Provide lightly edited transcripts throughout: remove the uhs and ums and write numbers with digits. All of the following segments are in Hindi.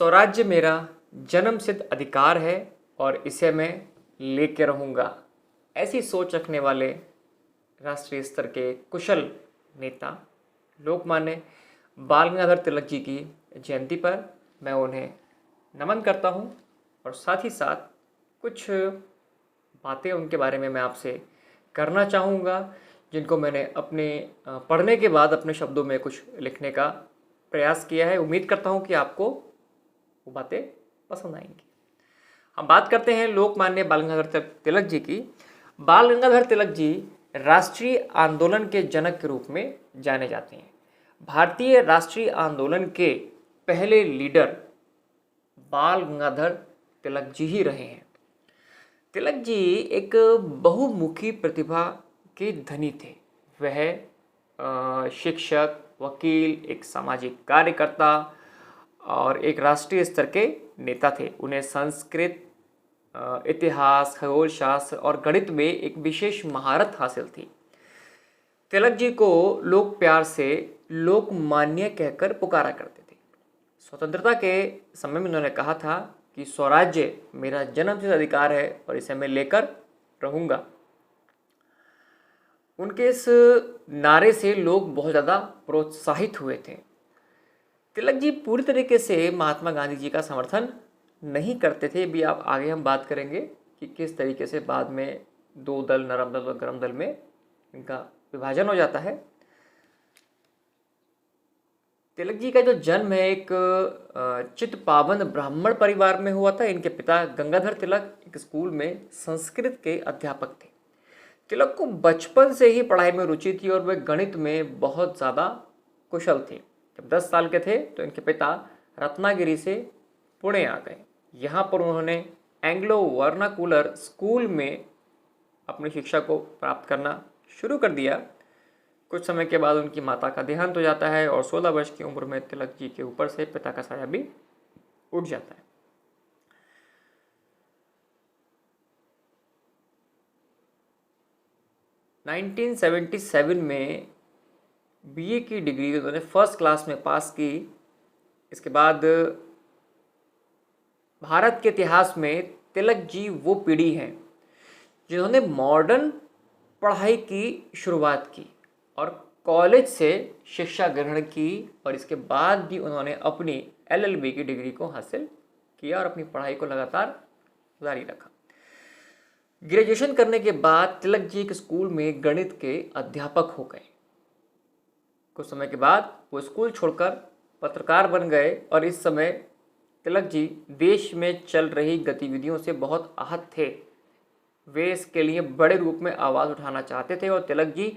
स्वराज्य मेरा जन्मसिद्ध अधिकार है और इसे मैं लेके रहूँगा। ऐसी सोच रखने वाले राष्ट्रीय स्तर के कुशल नेता लोकमान्य बाल गंगाधर तिलक जी की जयंती पर मैं उन्हें नमन करता हूँ और साथ ही साथ कुछ बातें उनके बारे में मैं आपसे करना चाहूँगा, जिनको मैंने अपने पढ़ने के बाद अपने शब्दों में कुछ लिखने का प्रयास किया है। उम्मीद करता हूँ कि आपको वो बातें पसंद आएंगी। हम बात करते हैं लोकमान्य बाल गंगाधर तिलक जी की। बाल गंगाधर तिलक जी राष्ट्रीय आंदोलन के जनक के रूप में जाने जाते हैं। भारतीय राष्ट्रीय आंदोलन के पहले लीडर बाल गंगाधर तिलक जी ही रहे हैं। तिलक जी एक बहुमुखी प्रतिभा के धनी थे। वह शिक्षक, वकील, एक सामाजिक कार्यकर्ता और एक राष्ट्रीय स्तर के नेता थे। उन्हें संस्कृत, इतिहास, खगोल शास्त्र और गणित में एक विशेष महारत हासिल थी। तिलक जी को लोग प्यार से लोकमान्य कहकर पुकारा करते थे। स्वतंत्रता के समय में उन्होंने कहा था कि स्वराज्य मेरा जन्मसिद्ध अधिकार है और इसे मैं लेकर रहूँगा। उनके इस नारे से लोग बहुत ज़्यादा प्रोत्साहित हुए थे। तिलक जी पूरी तरीके से महात्मा गांधी जी का समर्थन नहीं करते थे। भी आप आगे हम बात करेंगे कि किस तरीके से बाद में दो दल, नरम दल और गरम दल में इनका विभाजन हो जाता है। तिलक जी का जो जन्म है एक चित्पावन ब्राह्मण परिवार में हुआ था। इनके पिता गंगाधर तिलक एक स्कूल में संस्कृत के अध्यापक थे। तिलक को बचपन से ही पढ़ाई में रुचि थी और वे गणित में बहुत ज़्यादा कुशल थे। जब 10 साल के थे तो इनके पिता रत्नागिरी से पुणे आ गए। यहाँ पर उन्होंने एंग्लो वर्नाकुलर स्कूल में अपनी शिक्षा को प्राप्त करना शुरू कर दिया। कुछ समय के बाद उनकी माता का देहांत हो जाता है और 16 वर्ष की उम्र में तिलक जी के ऊपर से पिता का साया भी उठ जाता है। नाइनटीन 1977 में बीए की डिग्री उन्होंने फर्स्ट क्लास में पास की। इसके बाद भारत के इतिहास में तिलक जी वो पीढ़ी हैं जिन्होंने मॉडर्न पढ़ाई की शुरुआत की और कॉलेज से शिक्षा ग्रहण की और इसके बाद भी उन्होंने अपनी LLB की डिग्री को हासिल किया और अपनी पढ़ाई को लगातार जारी रखा। ग्रेजुएशन करने के बाद तिलक जी एक स्कूल में गणित के अध्यापक हो गए। कुछ समय के बाद वो स्कूल छोड़कर पत्रकार बन गए और इस समय तिलक जी देश में चल रही गतिविधियों से बहुत आहत थे। वे इसके लिए बड़े रूप में आवाज़ उठाना चाहते थे और तिलक जी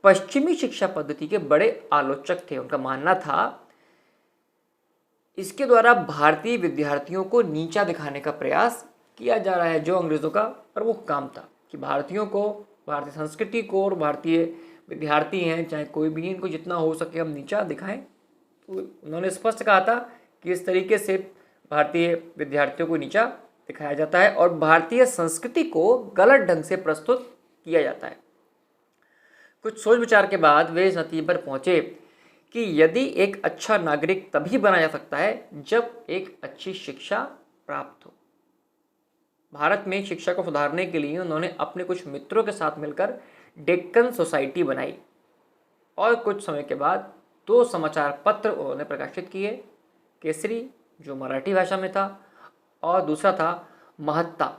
पश्चिमी शिक्षा पद्धति के बड़े आलोचक थे। उनका मानना था इसके द्वारा भारतीय विद्यार्थियों को नीचा दिखाने का प्रयास किया जा रहा है, जो अंग्रेज़ों का प्रमुख काम था कि भारतीयों को, भारतीय संस्कृति को और भारतीय विद्यार्थी हैं चाहे कोई भी, इनको जितना हो सके हम नीचा दिखाएं। तो उन्होंने स्पष्ट कहा था कि इस तरीके से भारतीय विद्यार्थियों को नीचा दिखाया जाता है और भारतीय संस्कृति को गलत ढंग से प्रस्तुत किया जाता है। कुछ सोच विचार के बाद वे इस नतीजे पर पहुंचे कि यदि एक अच्छा नागरिक तभी बना जा सकता है जब एक अच्छी शिक्षा प्राप्त हो। भारत में शिक्षा को सुधारने के लिए उन्होंने अपने कुछ मित्रों के साथ मिलकर डेक्कन सोसाइटी बनाई और कुछ समय के बाद 2 समाचार पत्र उन्होंने प्रकाशित किए। केसरी जो मराठी भाषा में था और दूसरा था महत्ता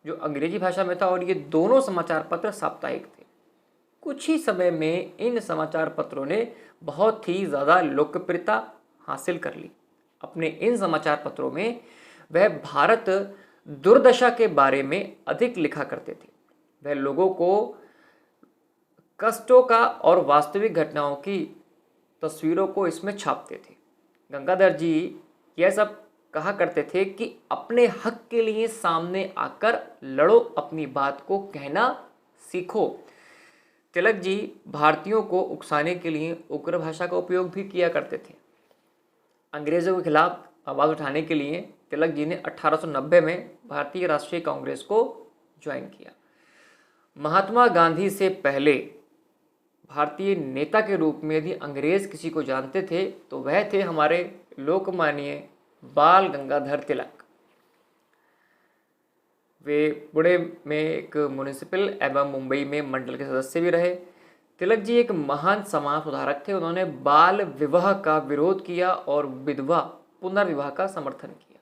जो अंग्रेजी भाषा में था, और ये दोनों समाचार पत्र साप्ताहिक थे। कुछ ही समय में इन समाचार पत्रों ने बहुत ही ज़्यादा लोकप्रियता हासिल कर ली। अपने इन समाचार पत्रों में वह भारत दुर्दशा के बारे में अधिक लिखा करते थे। वह लोगों को कष्टों का और वास्तविक घटनाओं की तस्वीरों को इसमें छापते थे। गंगाधर जी यह सब कहा करते थे कि अपने हक के लिए सामने आकर लड़ो, अपनी बात को कहना सीखो। तिलक जी भारतीयों को उकसाने के लिए उग्र भाषा का उपयोग भी किया करते थे। अंग्रेज़ों के खिलाफ आवाज़ उठाने के लिए तिलक जी ने 1890 में भारतीय राष्ट्रीय कांग्रेस को ज्वाइन किया। महात्मा गांधी से पहले भारतीय नेता के रूप में यदि अंग्रेज़ किसी को जानते थे तो वह थे हमारे लोकमान्य बाल गंगाधर तिलक। वे पुणे में एक म्युनिसिपल एवं मुंबई में मंडल के सदस्य भी रहे। तिलक जी एक महान समाज सुधारक थे। उन्होंने बाल विवाह का विरोध किया और विधवा पुनर्विवाह का समर्थन किया।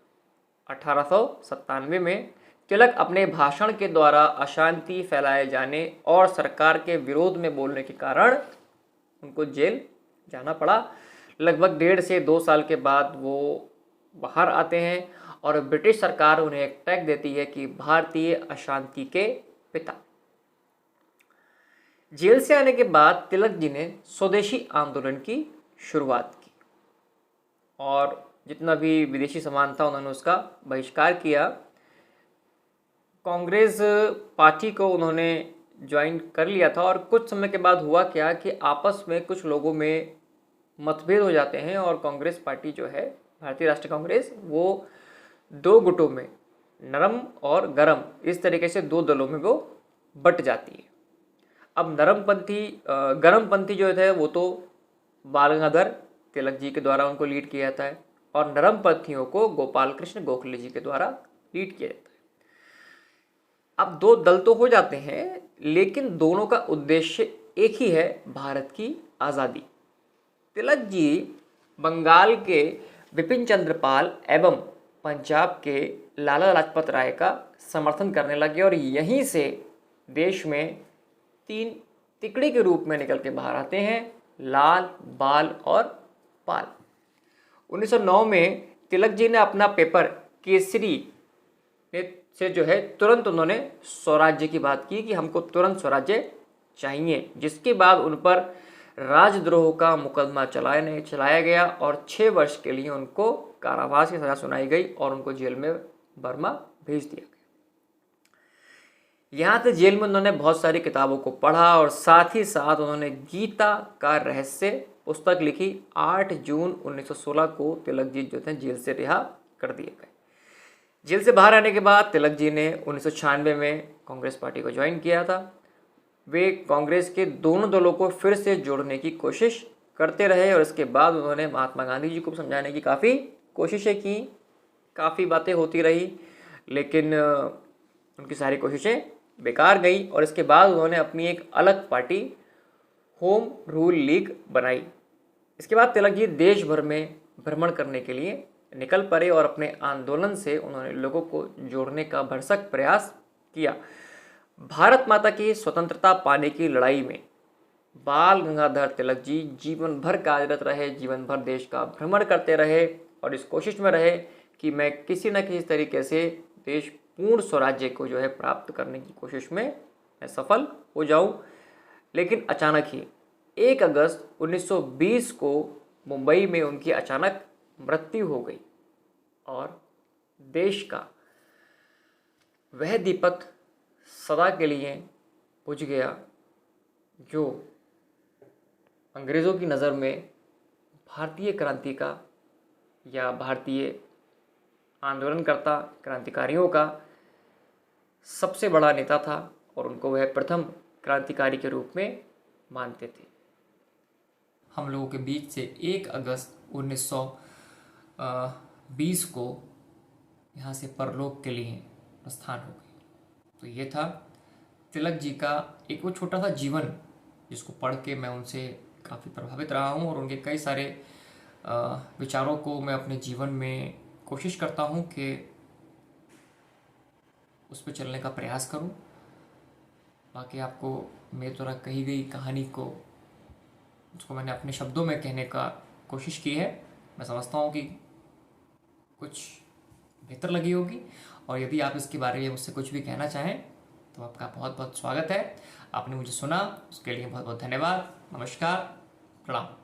1897 में तिलक अपने भाषण के द्वारा अशांति फैलाए जाने और सरकार के विरोध में बोलने के कारण उनको जेल जाना पड़ा। लगभग 1.5 से 2 साल के बाद वो बाहर आते हैं और ब्रिटिश सरकार उन्हें एक टैग देती है कि भारतीय अशांति के पिता। जेल से आने के बाद तिलक जी ने स्वदेशी आंदोलन की शुरुआत की और जितना भी विदेशी सामान था उन्होंने उसका बहिष्कार किया। कांग्रेस पार्टी को उन्होंने ज्वाइन कर लिया था और कुछ समय के बाद हुआ क्या कि आपस में कुछ लोगों में मतभेद हो जाते हैं और कांग्रेस पार्टी जो है, भारतीय राष्ट्रीय कांग्रेस, वो 2 गुटों में, नरम और गरम, इस तरीके से 2 दलों में वो बट जाती है। अब गरमपंथी जो है वो तो बाल गंगाधर तिलक जी के द्वारा उनको लीड किया जाता है और नरमपंथियों को गोपाल कृष्ण गोखले जी के द्वारा लीड किया जाता है। अब 2 दल तो हो जाते हैं, लेकिन दोनों का उद्देश्य एक ही है, भारत की आज़ादी। तिलक जी बंगाल के बिपिन चंद्र पाल एवं पंजाब के लाला लाजपत राय का समर्थन करने लगे और यहीं से देश में 3 तिकड़ी के रूप में निकल के बाहर आते हैं, लाल, बाल और पाल। 1909 में तिलक जी ने अपना पेपर केसरी से जो है तुरंत उन्होंने स्वराज्य की बात की कि हमको तुरंत स्वराज्य चाहिए, जिसके बाद उन पर राजद्रोह का मुकदमा चलाया गया और 6 वर्ष के लिए उनको कारावास की सजा सुनाई गई और उनको जेल में बर्मा भेज दिया गया। यहाँ से जेल में उन्होंने बहुत सारी किताबों को पढ़ा और साथ ही साथ उन्होंने गीता का रहस्य पुस्तक लिखी। 8 जून 1916 को तिलक जी जो थे जेल से रिहा कर दिए गए। जेल से बाहर आने के बाद तिलक जी ने 1996 में कांग्रेस पार्टी को ज्वाइन किया था। वे कांग्रेस के दोनों दलों को फिर से जोड़ने की कोशिश करते रहे और इसके बाद उन्होंने महात्मा गांधी जी को समझाने की काफ़ी कोशिशें की, काफ़ी बातें होती रही, लेकिन उनकी सारी कोशिशें बेकार गई और इसके बाद उन्होंने अपनी एक अलग पार्टी होम रूल लीग बनाई। इसके बाद तिलक जी देश भर में भ्रमण करने के लिए निकल पड़े और अपने आंदोलन से उन्होंने लोगों को जोड़ने का भरसक प्रयास किया। भारत माता की स्वतंत्रता पाने की लड़ाई में बाल गंगाधर तिलक जी जीवन भर कार्यरत रहे, जीवन भर देश का भ्रमण करते रहे और इस कोशिश में रहे कि मैं किसी न किसी तरीके से देश पूर्ण स्वराज्य को जो है प्राप्त करने की कोशिश में मैं सफल हो जाऊं। लेकिन अचानक ही 1 अगस्त 1920 को मुंबई में उनकी अचानक मृत्यु हो गई और देश का वह दीपक सदा के लिए बुझ गया जो अंग्रेज़ों की नज़र में भारतीय क्रांति का या भारतीय आंदोलनकर्ता क्रांतिकारियों का सबसे बड़ा नेता था और उनको वह प्रथम क्रांतिकारी के रूप में मानते थे। हम लोगों के बीच से 1 अगस्त 1920 को यहाँ से परलोक के लिए प्रस्थान हो गई। तो ये था तिलक जी का एक वो छोटा सा जीवन जिसको पढ़ के मैं उनसे काफ़ी प्रभावित रहा हूँ और उनके कई सारे विचारों को मैं अपने जीवन में कोशिश करता हूँ कि उस पर चलने का प्रयास करूँ। बाकी आपको मेरे द्वारा कही गई कहानी को उसको मैंने अपने शब्दों में कहने का कोशिश की है। मैं समझता हूँ कि कुछ बेहतर लगी होगी और यदि आप इसके बारे में मुझसे कुछ भी कहना चाहें तो आपका बहुत बहुत स्वागत है। आपने मुझे सुना उसके लिए बहुत बहुत धन्यवाद। नमस्कार, प्रणाम।